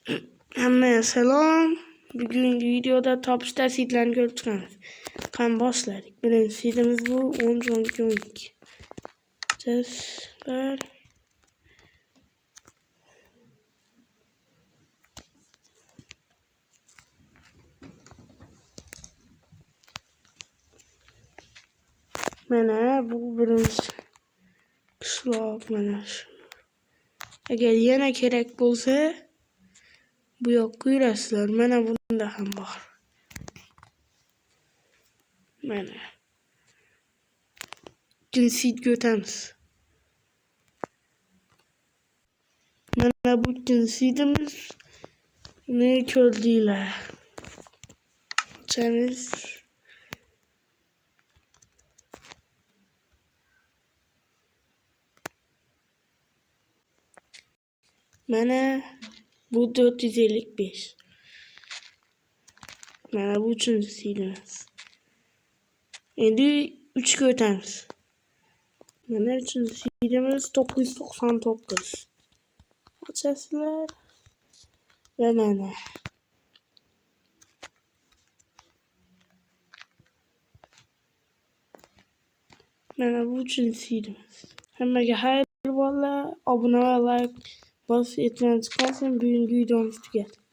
Hammaga salom. Bugungi videoda topishda seedlarni ko'rib chiqamiz. Qani boshladik. Birinchi seedimiz bu 10-12. Bir. Mana bu birinchi qishloq mana shu. Agar yana kerak bo'lsa, bu yoqqa yurasizlar. Mana bunda ham bor. Mana. Seedga o'tamiz. Mana bu seedimiz. Ne ko'rdinglar? Açamiz. Mana bu 455. Mana bu üçüncü seedimiz. Endi 3'ga o'tamiz. Mana üçüncü seedimiz 999. Açasizlar. Ve mana. Mana bu üçüncü seedimiz. Hammaga xayr bo'lsin. Obuna va like bosib etmani chiqarsin. Bugungi videomiz tugadi.